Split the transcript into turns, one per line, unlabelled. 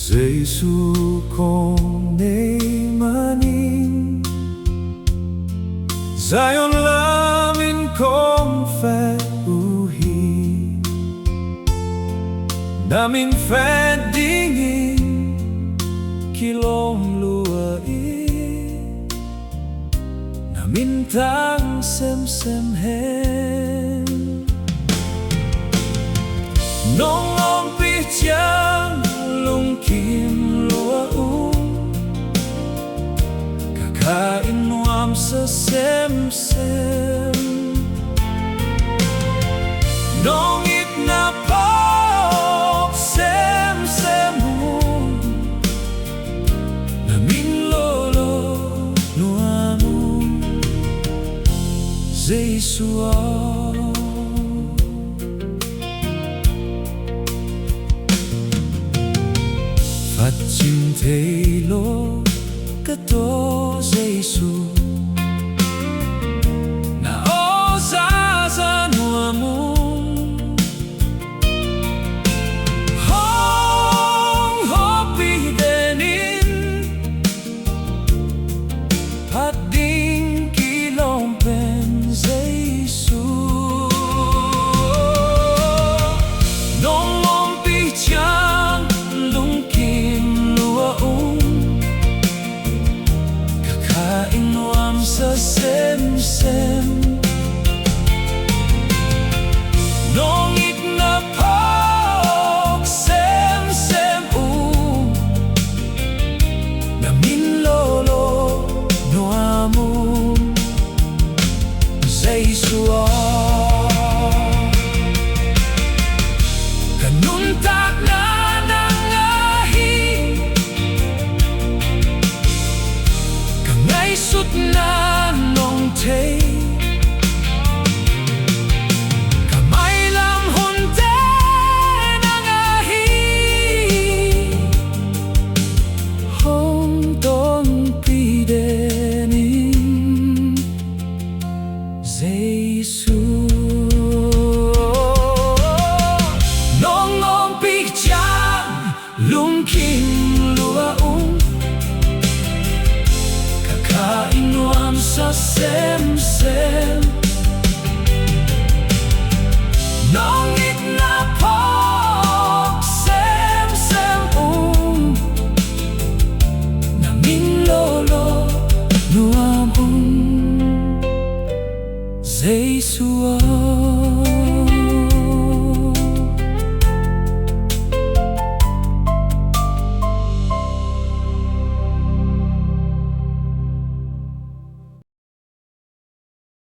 Zeisu kong neih manin, Zion lamin kong Phat namin Phat dingin lawmlua namin Thang semsem Nong ompih ciang lungkim Nuam kakain nuamsa semsem Nong itna phawk semsem namin Lolo Nuam Ung Zeisu Phat chim theihloh kato Zeisu na zaza Nuam Ung hopih dingin Phat dingin lawmpen Zeisu Nong ompih ciang lungkim kakain nuamsa semsem Nong itna phawk semsem namin Lolo Nuam Ung Zeisu kanuntak na ngaihsutna Nong thei mailam hunte ngaihsutna tonpih dingin Zeisu Nong ompih ciang lungkim Nuam kakain nuamsa semsem Nong itna phawk semsem namin Lolo Nuam Ung Zeisu